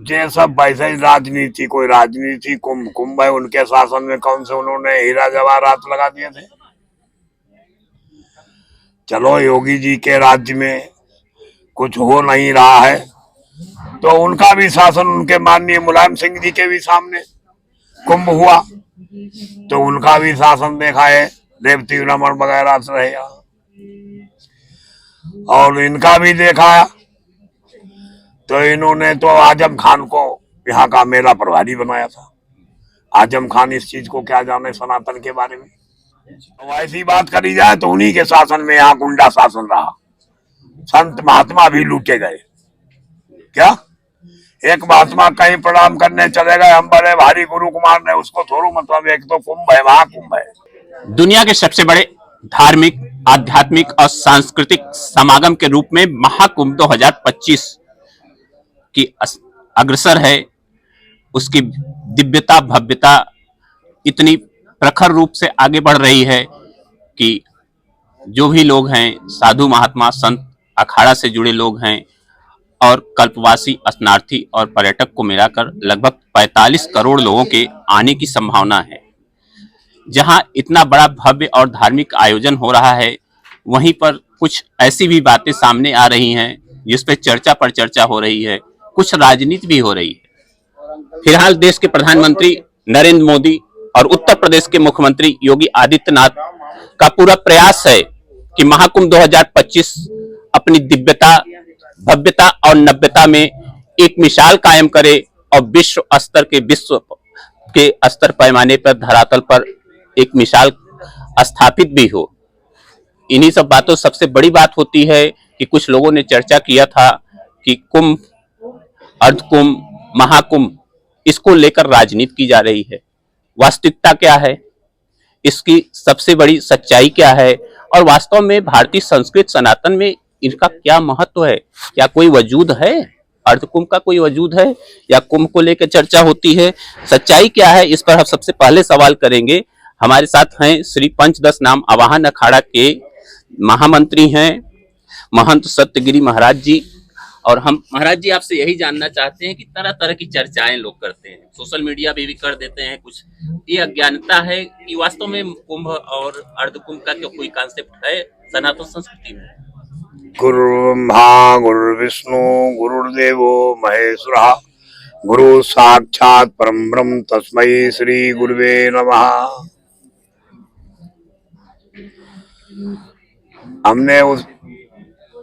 ये सब वैसे ही राजनीति, कोई राजनीति कुंभ कुंभ है। उनके शासन में कौन से उन्होंने हीरा जवाहरात लगा दिए थे। चलो योगी जी के राज्य में कुछ हो नहीं रहा है तो उनका भी शासन, उनके माननीय मुलायम सिंह जी के भी सामने कुंभ हुआ तो उनका भी शासन देखा है, रेवती रमन वगैरह से रहे और इनका भी देखा। तो इन्होंने तो आजम खान को यहाँ का मेला प्रभारी बनाया था। आजम खान इस चीज को क्या जाने सनातन के बारे में। तो ऐसी बात करी जाए तो उन्हीं के शासन में यहाँ गुंडा शासन रहा, संत महात्मा भी लूटे गए। क्या एक महात्मा कहीं प्रणाम करने चले गए, हम बड़े भारी गुरु कुमार ने, उसको थोड़ा मतलब एक तो कुंभ है, महाकुंभ है। दुनिया के सबसे बड़े धार्मिक, आध्यात्मिक और सांस्कृतिक समागम के रूप में महाकुंभ 2025 की अग्रसर है। उसकी दिव्यता, भव्यता इतनी प्रखर रूप से आगे बढ़ रही है कि जो भी लोग हैं, साधु महात्मा, संत, अखाड़ा से जुड़े लोग हैं और कल्पवासी, स्नार्थी और पर्यटक को मिलाकर लगभग 45 करोड़ लोगों के आने की संभावना है। जहां इतना बड़ा भव्य और धार्मिक आयोजन हो रहा है, वहीं पर कुछ ऐसी भी बातें सामने आ रही हैं जिस पे चर्चा पर चर्चा हो रही है, कुछ राजनीति भी हो रही है। फिलहाल देश के प्रधानमंत्री नरेंद्र मोदी और उत्तर प्रदेश के मुख्यमंत्री योगी आदित्यनाथ का पूरा प्रयास है कि महाकुंभ 2025 अपनी दिव्यता, भव्यता और नव्यता में एक मिसाल कायम करे और विश्व के स्तर पैमाने पर, धरातल पर एक मिसाल स्थापित भी हो। इन्हीं सब बातों सबसे बड़ी बात होती है कि कुछ लोगों ने चर्चा किया था कि कुंभ, अर्धकुंभ, महाकुंभ, इसको लेकर राजनीति की जा रही है। वास्तविकता क्या है, इसकी सबसे बड़ी सच्चाई क्या है और वास्तव में भारतीय संस्कृति सनातन में इनका क्या महत्व है? क्या कोई वजूद है? अर्धकुंभ का कोई वजूद है या कुंभ को लेकर चर्चा होती है? सच्चाई क्या है, इस पर हम सबसे पहले सवाल करेंगे। हमारे साथ हैं श्री पंचदश नाम आवाहन अखाड़ा के महामंत्री हैं महंत सत्यगिरी महाराज जी। और हम महाराज जी आपसे यही जानना चाहते हैं कि तरह तरह की चर्चाएं लोग करते हैं, सोशल मीडिया पे भी कर देते हैं कुछ, ये अज्ञानता है कि वास्तव में कुंभ और अर्धकुंभ का क्या कोई कॉन्सेप्ट है सनातन संस्कृति में? गुरु ब्रह्मा गुरु विष्णु गुरुर्देवो महेश्वरः, गुरु साक्षात परम ब्रह्म तस्मै श्री गुरुवे नमः। हमने उस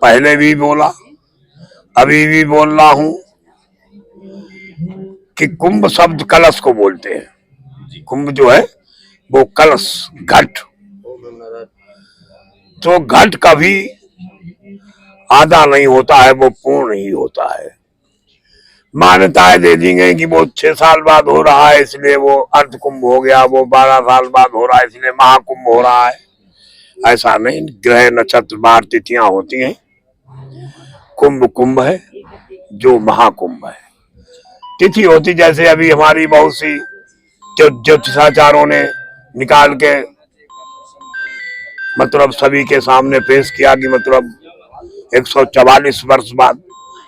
पहले भी बोला, अभी भी बोल रहा हूं कि कुंभ शब्द कलश को बोलते हैं। कुंभ जो है वो कलश, घट। तो घट कभी आधा नहीं होता है, वो पूर्ण ही होता है। मान्यताएं दे दी गई कि वो 6 साल बाद हो रहा है इसलिए वो अर्ध कुंभ हो गया, वो 12 साल बाद हो रहा है इसलिए महाकुंभ हो रहा है। ऐसा नहीं, ग्रह नक्षत्र बार तिथियां होती हैं। कुंभ कुंभ है जो महाकुंभ है। तिथि होती जैसे अभी हमारी बहुत सी ज्योतिषाचार्यों ने निकाल के मतलब सभी के सामने पेश किया कि मतलब 144 वर्ष बाद,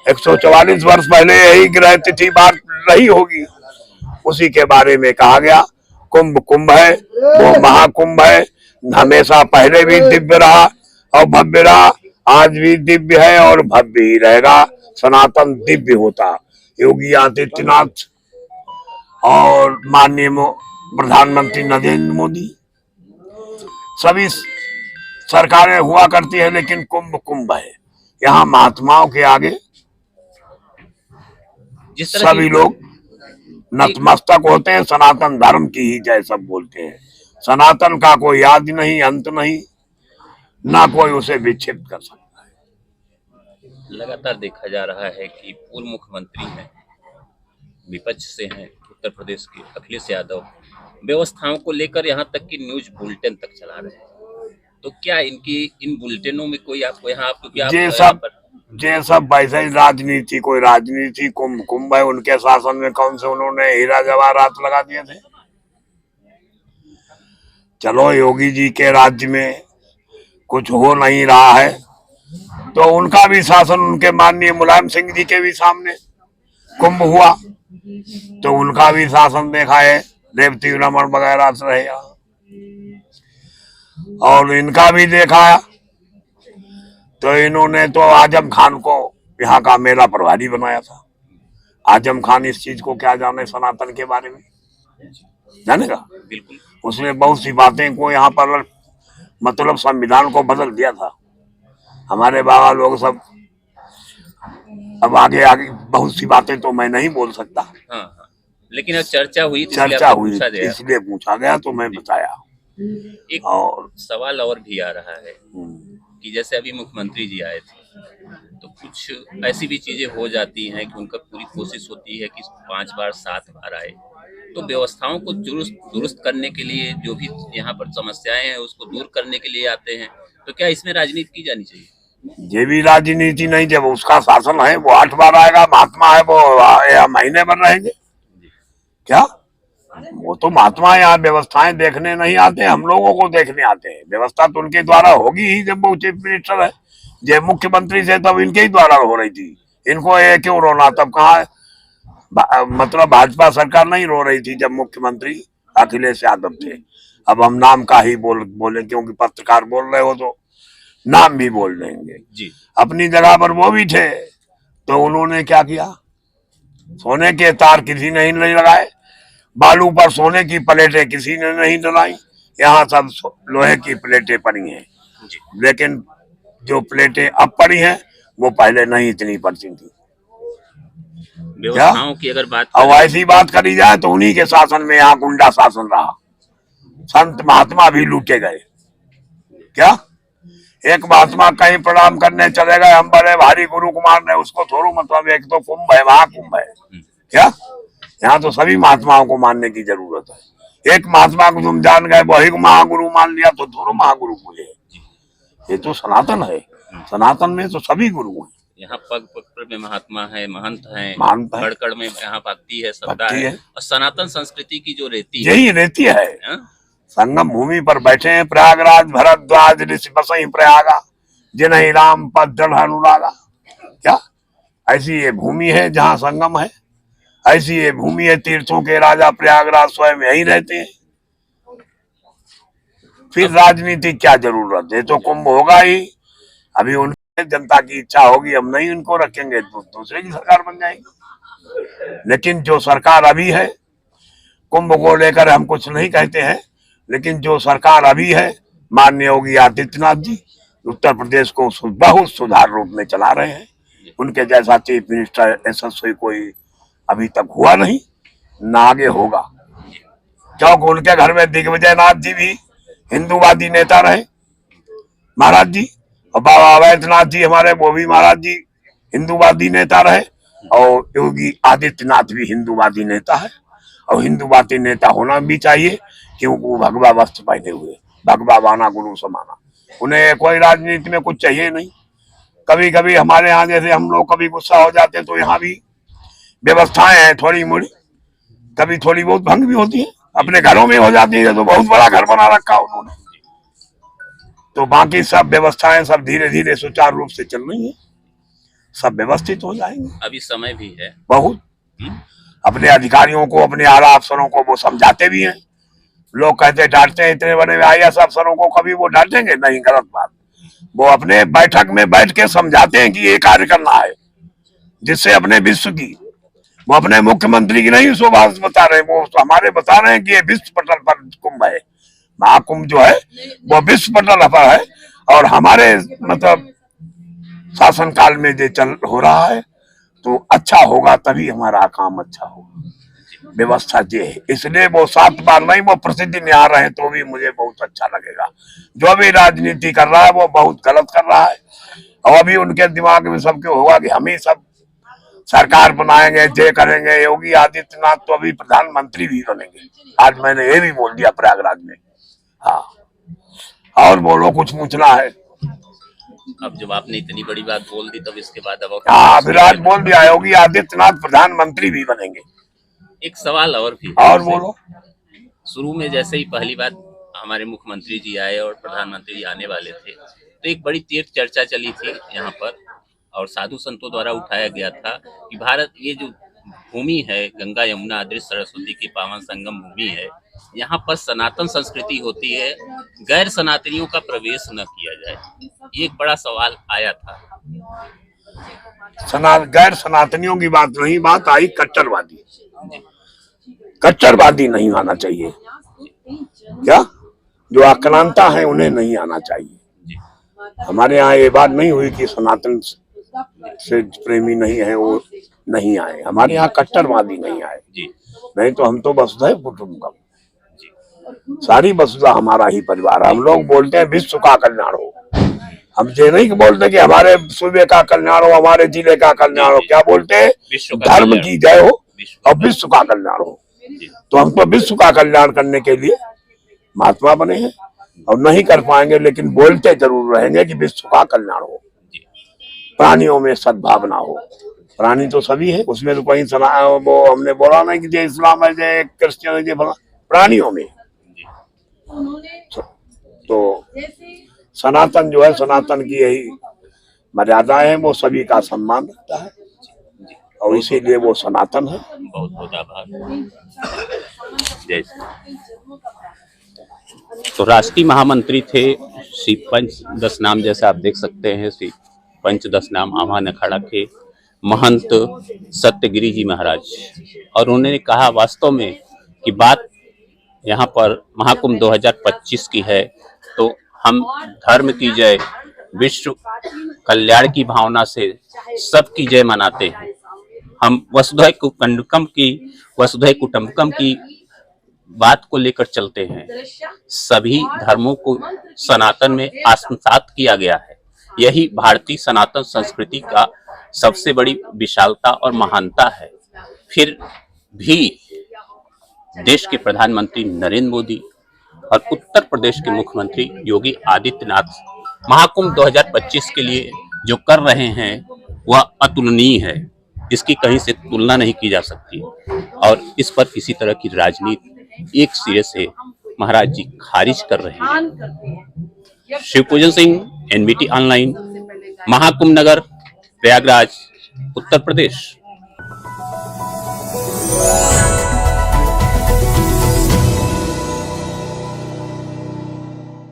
144 वर्ष पहले यही ग्रह तिथि बार रही होगी, उसी के बारे में कहा गया। कुंभ कुंभ है, वो महाकुंभ है। हमेशा पहले भी दिव्य रहा और भव्य रहा, आज भी दिव्य है और भव्य ही रहेगा। सनातन दिव्य होता। योगी आदित्यनाथ और माननीय प्रधानमंत्री नरेंद्र मोदी, सभी सरकारें हुआ करती है लेकिन कुंभ कुंभ है। यहाँ महात्माओं के आगे सभी लोग नतमस्तक होते हैं। सनातन धर्म की ही जय सब बोलते हैं। सनातन का कोई आदि नहीं, अंत नहीं, ना कोई उसे विक्षिप्त कर सकता है। लगातार देखा जा रहा है कि पूर्व मुख्यमंत्री हैं, विपक्ष से हैं उत्तर प्रदेश के अखिलेश यादव, व्यवस्थाओं को लेकर यहाँ तक कि न्यूज बुलेटिन तक चला रहे हैं। तो क्या इनकी इन बुलेटिनों में कोई आपको यहाँ ये सब वैसे ही राजनीति, कोई राजनीति कुंभ कुंभ है। उनके शासन में कौन से उन्होंने हीरा जवाहरात लगा दिए थे। चलो योगी जी के राज्य में कुछ हो नहीं रहा है तो उनका भी शासन, उनके माननीय मुलायम सिंह जी के भी सामने कुंभ हुआ तो उनका भी शासन देखा है, रेवती रमन वगैरह से रहे यहाँ, और इनका भी देखा। तो इन्होंने तो आजम खान को यहाँ का मेला प्रभारी बनाया था। आजम खान इस चीज को क्या जाने सनातन के बारे में, जानेगा? बिल्कुल। उसने बहुत सी बातें को यहाँ पर मतलब संविधान को बदल दिया था। हमारे बाबा लोग सब, अब आगे आगे बहुत सी बातें तो मैं नहीं बोल सकता। हाँ हाँ, लेकिन अब चर्चा हुई तो चर्चा हुई इसलिए पूछा गया तो मैं बताया। एक और सवाल और भी आ रहा है कि जैसे अभी मुख्यमंत्री जी आए थे तो कुछ ऐसी भी चीजें हो जाती हैं कि उनका पूरी कोशिश होती है कि 5 बार 7 बार आए, तो व्यवस्थाओं को दुरुस्त करने के लिए जो भी यहाँ पर समस्याएं हैं उसको दूर करने के लिए आते हैं, तो क्या इसमें राजनीति की जानी चाहिए? ये भी राजनीति नहीं, जब उसका शासन है वो 8 बार आएगा, महात्मा है वो महीने भर रहेंगे क्या? वो तो महात्मा यहाँ व्यवस्थाएं देखने नहीं आते, हम लोगों को देखने आते हैं। व्यवस्था तो उनके द्वारा होगी ही, जब वो चीफ मिनिस्टर है। जब मुख्यमंत्री से तब इनके ही द्वारा हो रही थी, इनको ये क्यों रोना? तब कहा मतलब भाजपा सरकार नहीं रो रही थी जब मुख्यमंत्री अखिलेश यादव थे। अब हम नाम का ही बोले क्योंकि पत्रकार बोल रहे हो तो नाम भी बोल देंगे जी। अपनी जगह पर वो भी थे, तो उन्होंने क्या किया? सोने के तार किसी ने नहीं लगाए, बालू पर सोने की प्लेटें किसी ने नहीं डलाई, यहाँ सब लोहे की प्लेटें पड़ी हैं। लेकिन जो प्लेटें अब पड़ी हैं वो पहले नहीं इतनी पड़ती थी। व्यवस्थाओं की अगर बात अब ऐसी बात करी जाए तो उन्हीं के शासन में यहाँ गुंडा शासन रहा, संत महात्मा भी लूटे गए। क्या एक महात्मा कहीं प्रणाम करने चले गए, हम बड़े भारी गुरु कुमार ने, उसको थोड़ा मतलब एक तो कुंभ है, महाकुंभ है क्या? यहाँ तो सभी महात्माओं को मानने की जरूरत है। एक महात्मा को तुम जान गए, वही महागुरु मान लिया तो थोड़ा महागुरु बोले। ये तो सनातन है, सनातन में तो सभी गुरु हैं। यहाँ पग पग में महात्मा है, महंत है, कड़ में यहाँ भक्ति है, श्रद्धा है, और सनातन संस्कृति की जो रहती है यही रहती है। संगम भूमि पर बैठे हैं प्रयागराज भरद्वाज ऋषि बसई प्रयागा, जिन्हें राम पद दृढ़ अनुरागा। क्या ऐसी ये भूमि है जहाँ संगम है? ऐसी ये भूमि है, तीर्थों के राजा प्रयागराज स्वयं यहीं रहते हैं। फिर राजनीति क्या जरूरत है? तो कुंभ होगा ही। अभी उनके जनता की इच्छा होगी, हम नहीं उनको रखेंगे तो दूसरे की सरकार बन जाएगी। लेकिन जो सरकार अभी है, कुंभ को लेकर हम कुछ नहीं कहते हैं, लेकिन जो सरकार अभी है माननीय योगी आदित्यनाथ जी उत्तर प्रदेश को बहुत सुधार रूप में चला रहे हैं। उनके जैसा चीफ मिनिस्टर यशस्वी कोई अभी तक हुआ नहीं, ना आगे होगा। क्योंकि उनके घर में दिग्विजय नाथ जी भी हिंदूवादी नेता रहे महाराज जी, और बाबा अवैधनाथ जी हमारे, वो भी महाराज जी हिंदूवादी नेता रहे, और योगी आदित्यनाथ भी हिंदूवादी नेता है। और हिंदूवादी नेता होना भी चाहिए क्योंकि वो भगवा वस्त्र पहने हुए, भगवा बाना गुरु समाना, उन्हें कोई राजनीति में कुछ चाहिए नहीं। कभी कभी हमारे यहाँ जैसे हम लोग कभी गुस्सा हो जाते हैं तो यहाँ भी व्यवस्थाएं हैं थोड़ी मोड़ी, कभी थोड़ी बहुत भंग भी होती है, अपने घरों में हो जाती है। तो बहुत बड़ा घर बना रखा उन्होंने, तो बाकी सब व्यवस्थाएं सब धीरे धीरे सुचारू रूप से चल रही है, सब व्यवस्थित हो जाएंगे। अभी समय भी है बहुत। अपने अधिकारियों को, अपने आला अफसरों को वो समझाते भी हैं। लोग कहते डांटते हैं इतने बड़े IAS अफसरों को, कभी वो डांटेंगे नहीं, गलत बात। वो अपने बैठक में बैठ के समझाते हैं कि ये कार्य करना है, जिससे अपने विश्व की, वो अपने मुख्यमंत्री की नहीं शोभा बता रहे, वो हमारे बता रहे हैं कि ये विश्व पटल पर कुंभ है। महाकुंभ जो है वो विश्व पटल पर है, और हमारे मतलब शासन काल में जो चल हो रहा है तो अच्छा होगा, तभी हमारा काम अच्छा होगा। व्यवस्था ये है, इसलिए वो 7 बार नहीं, वो प्रतिदिन आ रहे हैं तो भी मुझे बहुत अच्छा लगेगा। जो भी राजनीति कर रहा है वो बहुत गलत कर रहा है, और अभी उनके दिमाग में सबके होगा कि हम ही सब सरकार बनाएंगे, ये करेंगे। योगी आदित्यनाथ तो अभी प्रधानमंत्री भी बनेंगे, आज मैंने ये भी बोल दिया प्रयागराज में। हाँ, और बोलो, कुछ पूछना है? अब जब आपने इतनी बड़ी बात बोल दी तब इसके बाद अब हाँ, विराट बोल दिया, योगी आदित्यनाथ प्रधानमंत्री भी बनेंगे। एक सवाल और भी, और बोलो। शुरू में जैसे ही पहली बात हमारे मुख्यमंत्री जी आए और प्रधानमंत्री जी आने वाले थे तो एक बड़ी तीर्थ चर्चा चली थी यहाँ पर, और साधु संतों द्वारा उठाया गया था कि भारत, ये जो भूमि है, गंगा यमुना अदृश्य सरस्वती की पावन संगम भूमि है। यहाँ पर सनातन संस्कृति होती है, गैर सनातनियों का प्रवेश न किया जाए। ये एक बड़ा सवाल आया था। गैर सनातनियों की बात नहीं, बात आई कट्टरवादी। कट्टरवादी नहीं आना चाहिए क्या? जो आक्रांता है उन्हें नहीं आना चाहिए। हमारे यहाँ ये बात नहीं हुई कि सनातन से प्रेमी नहीं है वो नहीं आए, हमारे यहाँ कट्टरवादी नहीं आए। नहीं तो हम तो वसुधैव कुटुंबकम, सारी वसुधा हमारा ही परिवार। हम लोग बोलते हैं विश्व का कल्याण हो, हम ये नहीं बोलते कि हमारे सूबे का कल्याण हो, हमारे जिले का कल्याण हो। क्या बोलते हैं? धर्म की जय हो और विश्व का कल्याण हो। तो हम तो विश्व का कल्याण करने के लिए महात्मा बने हैं और नहीं कर पाएंगे, लेकिन बोलते जरूर रहेंगे कि विश्व का कल्याण हो, प्राणियों में सद्भावना हो। प्राणी तो सभी है, उसमें तो कहीं वो हमने बोला नहीं कि जय इस्लाम है, जय क्रिश्चियन है, जय प्राणियों में। तो सनातन जो है, सनातन की यही मर्यादाएं हैं, वो सभी का सम्मान रखता है और इसीलिए वो सनातन है। बहुत बहुत आभार। जय। तो राष्ट्रीय महामंत्री थे श्री पंच दस नाम, जैसा आप देख सकते हैं, श्री पंच दस नाम आह्वान अखाड़ा के महंत सत्यगिरी जी महाराज। और उन्होंने कहा वास्तव में कि बात यहाँ पर महाकुंभ 2025 की है, तो हम धर्म की जय, विश्व कल्याण की भावना से सबकी जय मनाते हैं। हम वसुधैव कुटुंबकम की बात को लेकर चलते हैं। सभी धर्मों को सनातन में आत्मसात किया गया है। यही भारतीय सनातन संस्कृति का सबसे बड़ी विशालता और महानता है। फिर भी देश के प्रधानमंत्री नरेंद्र मोदी और उत्तर प्रदेश के मुख्यमंत्री योगी आदित्यनाथ महाकुंभ 2025 के लिए जो कर रहे हैं वह अतुलनीय है। इसकी कहीं से तुलना नहीं की जा सकती और इस पर किसी तरह की राजनीति एक सिरे से महाराज जी खारिज कर रहे हैं। शिवपूजन सिंह, NBT ऑनलाइन, महाकुंभ नगर, प्रयागराज, उत्तर प्रदेश।